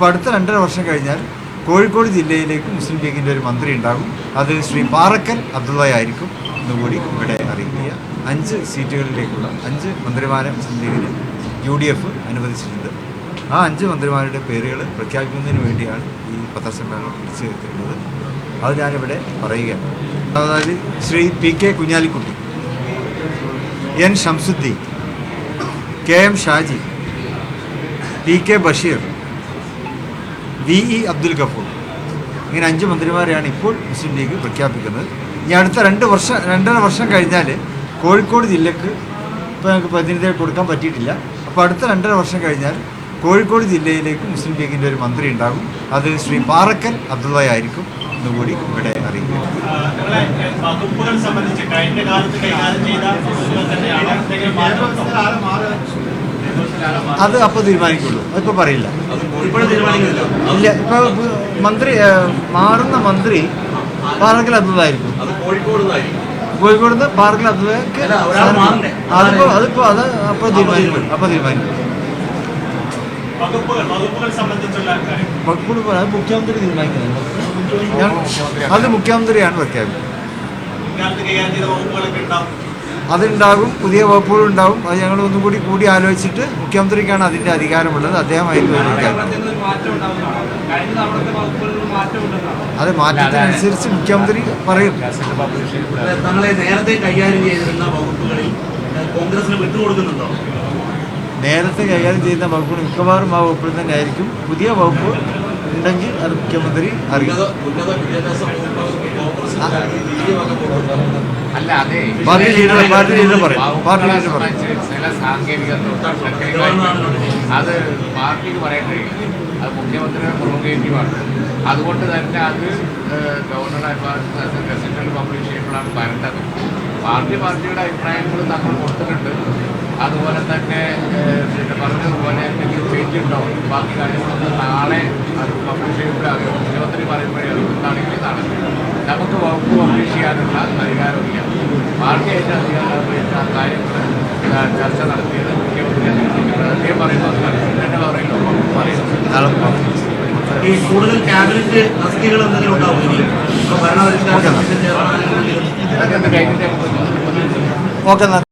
അപ്പോൾ അടുത്ത 2.5 വർഷം കഴിഞ്ഞാൽ കോഴിക്കോട് ജില്ലയിലേക്ക് മുസ്ലിം ലീഗിൻ്റെ ഒരു മന്ത്രി ഉണ്ടാകും. അത് ശ്രീ പാറക്കൽ അബ്ദുള്ള ആയിരിക്കും എന്നുകൂടി ഇവിടെ അറിയിക്കുക. 5 സീറ്റുകളിലേക്കുള്ള 5 മന്ത്രിമാരെ മുസ്ലിം ലീഗിന് UDF അനുവദിച്ചിട്ടുണ്ട്. ആ 5 മന്ത്രിമാരുടെ പേരുകൾ പ്രഖ്യാപിക്കുന്നതിന് വേണ്ടിയാണ് ഈ പത്രസമ്മേളനം വിളിച്ചു വരുന്നത്. അത് ഞാനിവിടെ പറയുകയാണ്. അതായത് Shri PK Kunhalikutty, N Shamsuddin, KM Shaji, PK Basheer, VE Abdul Gafoor, ഇങ്ങനെ 5 മന്ത്രിമാരെയാണ് ഇപ്പോൾ മുസ്ലിം ലീഗ് പ്രഖ്യാപിക്കുന്നത്. ഇനി അടുത്ത 2.5 വർഷം കഴിഞ്ഞാൽ കോഴിക്കോട് ജില്ലക്ക് ഇപ്പോൾ ഞങ്ങൾക്ക് പ്രതിനിധിയെ കൊടുക്കാൻ പറ്റിയിട്ടില്ല. അപ്പോൾ അടുത്ത 2.5 വർഷം കഴിഞ്ഞാൽ കോഴിക്കോട് ജില്ലയിലേക്ക് മുസ്ലിം ലീഗിൻ്റെ ഒരു മന്ത്രി ഉണ്ടാകും. അത് ശ്രീ പാറക്കൽ അബ്ദുള്ള ആയിരിക്കും എന്നുകൂടി ഇവിടെ അറിയിക്കുക. അത് അപ്പോൾ തീരുമാനിക്കുള്ളൂ, അതിപ്പോൾ പറയില്ല. ഇല്ല, ഇപ്പോൾ മാറുന്ന മന്ത്രി പാറക്കൽ അബ്ദുള്ള ആയിരിക്കും. കോഴിക്കോട് നിന്ന് പാറക്കൽ അബ്ദുള്ളക്ക് അതിപ്പോൾ അത് അപ്പോൾ തീരുമാനിക്കും. വകുപ്പുകൾ അത് മുഖ്യമന്ത്രി തീരുമാനിക്കുന്നത്. അത് മുഖ്യമന്ത്രിയാണ് പ്രഖ്യാപിക്കുന്നത്. അതുണ്ടാകും, പുതിയ വകുപ്പുകളുണ്ടാവും. അത് ഞങ്ങൾ ഒന്നും കൂടി ആലോചിച്ചിട്ട് മുഖ്യമന്ത്രിക്കാണ് അതിൻ്റെ അധികാരമുള്ളത്. അദ്ദേഹമായിരിക്കും അത് മാറ്റത്തിനനുസരിച്ച് മുഖ്യമന്ത്രി പറയും. നേരത്തെ കൈകാര്യം ചെയ്തിരുന്ന വകുപ്പുകളിൽ കോൺഗ്രസിന് വിട്ടുകൊടുക്കുന്നുണ്ടോ? നേരത്തെ കൈകാര്യം ചെയ്യുന്ന വകുപ്പുകൾ മിക്കവാറും ആ വകുപ്പിൽ തന്നെ ആയിരിക്കും. പുതിയ വകുപ്പ് ഉണ്ടെങ്കിൽ അത് മുഖ്യമന്ത്രി അറിയും. പാർട്ടി ലീഡർ പറയും. ചില സാങ്കേതിക അത് പാർട്ടിക്ക് പറയാൻ കഴിയും. അത് മുഖ്യമന്ത്രിയുടെ പ്രൊമോഗേറ്റീവാണ്. അതുകൊണ്ട് തന്നെ അത് ഗവർണർ ഗസറ്റിൽ പബ്ലിഷ് ചെയ്യുമ്പോഴാണ് വരേണ്ടത്. പാർട്ടിയുടെ അഭിപ്രായങ്ങൾ തങ്ങൾ കൊടുത്തിട്ടുണ്ട്. അതുപോലെ തന്നെ പിന്നെ പറഞ്ഞതുപോലെ എന്തെങ്കിലും ചേഞ്ച് ഉണ്ടാവും. ബാക്കി കാര്യങ്ങളൊന്നും നാളെ അത് പബ്ലിഷ് ചെയ്യുമ്പോഴാകും. മുഖ്യമന്ത്രി പറയുമ്പോഴേ അത് എന്താണെങ്കിൽ നാളെ നമുക്ക് വകുപ്പ് പബ്ലിഷ് ചെയ്യാനുള്ള അധികാരമില്ല. പാർട്ടി അതിൻ്റെ അധികാരം കാര്യങ്ങൾ ചർച്ച നടത്തിയത് മുഖ്യമന്ത്രി അദ്ദേഹം പറയുന്നത് തന്നെ പറയുന്നത്. ഈ കൂടുതൽ ക്യാബിനറ്റ് തസ്തികകൾ എന്തെങ്കിലും ഉണ്ടാവും? ഓക്കെ.